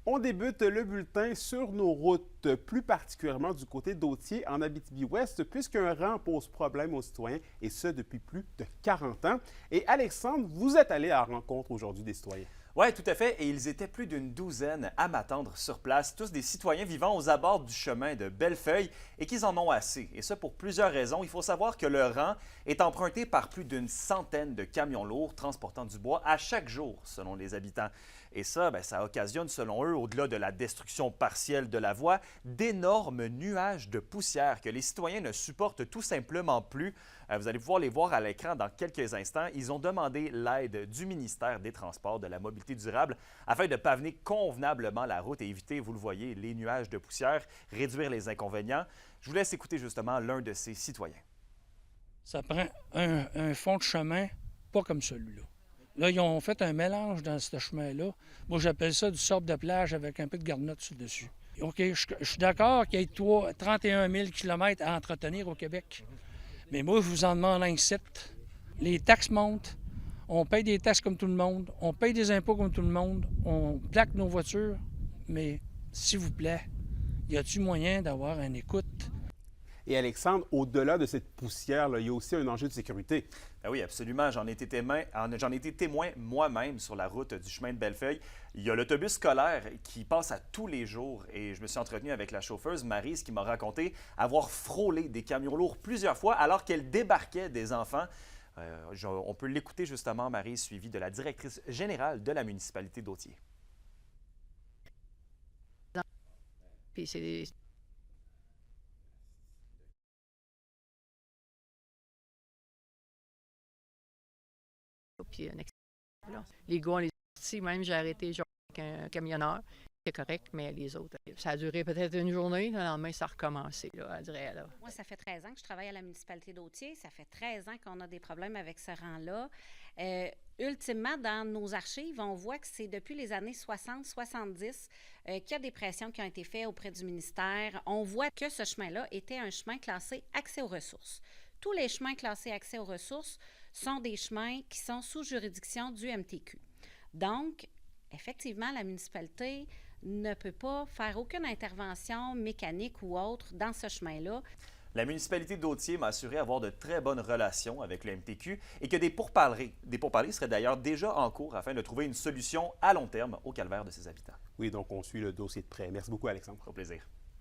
On débute le bulletin sur nos routes, plus particulièrement du côté d'Autier en Abitibi-Ouest, puisqu'un rang pose problème aux citoyens, et ce depuis plus de 40 ans. Et Alexandre, vous êtes allé à la rencontre aujourd'hui des citoyens. Oui, tout à fait. Et ils étaient plus d'une douzaine à m'attendre sur place, tous des citoyens vivant aux abords du chemin de Bellefeuille et qu'ils en ont assez. Et ça pour plusieurs raisons. Il faut savoir que le rang est emprunté par plus d'une centaine de camions lourds transportant du bois à chaque jour, selon les habitants. Et ça, ça occasionne, selon eux, au-delà de la destruction partielle de la voie, d'énormes nuages de poussière que les citoyens ne supportent tout simplement plus. Vous allez pouvoir les voir à l'écran dans quelques instants. Ils ont demandé l'aide du ministère des Transports, de la Mobilité durable, afin de paver convenablement la route et éviter, vous le voyez, les nuages de poussière, réduire les inconvénients. Je vous laisse écouter justement l'un de ces citoyens. Ça prend un fond de chemin, pas comme celui-là. Là, ils ont fait un mélange dans ce chemin-là. Moi, j'appelle ça du sable de plage avec un peu de garnotte sur le dessus. OK, je suis d'accord qu'il y ait 31 000 km à entretenir au Québec. Mais moi, je vous en demande un site. Les taxes montent. On paye des taxes comme tout le monde. On paye des impôts comme tout le monde. On plaque nos voitures. Mais, s'il vous plaît, y a-t-il moyen d'avoir une écoute? Et Alexandre, au-delà de cette poussière, il y a aussi un enjeu de sécurité. Ben oui, absolument. J'en ai été témoin moi-même sur la route du chemin de Bellefeuille. Il y a l'autobus scolaire qui passe à tous les jours et je me suis entretenu avec la chauffeuse Maryse qui m'a raconté avoir frôlé des camions lourds plusieurs fois alors qu'elle débarquait des enfants. On peut l'écouter justement, Maryse, suivie de la directrice générale de la municipalité d'Autier. Puis c'est puis un accident. Les gars, on les a sortis. Même, j'ai arrêté genre, avec un camionneur. C'est correct, mais les autres, ça a duré peut-être une journée. Le lendemain, ça a recommencé, là, à dire, là. Moi, ça fait 13 ans que je travaille à la municipalité d'Autier. Ça fait 13 ans qu'on a des problèmes avec ce rang-là. Ultimement, dans nos archives, on voit que c'est depuis les années 60-70 qu'il y a des pressions qui ont été faites auprès du ministère. On voit que ce chemin-là était un chemin classé accès aux ressources. Tous les chemins classés accès aux ressources sont des chemins qui sont sous juridiction du MTQ. Donc, effectivement, la municipalité ne peut pas faire aucune intervention mécanique ou autre dans ce chemin-là. La municipalité d'Autier m'a assuré avoir de très bonnes relations avec le MTQ et que des pourparlers seraient d'ailleurs déjà en cours afin de trouver une solution à long terme au calvaire de ses habitants. Oui, donc on suit le dossier de près. Merci beaucoup, Alexandre. Au plaisir.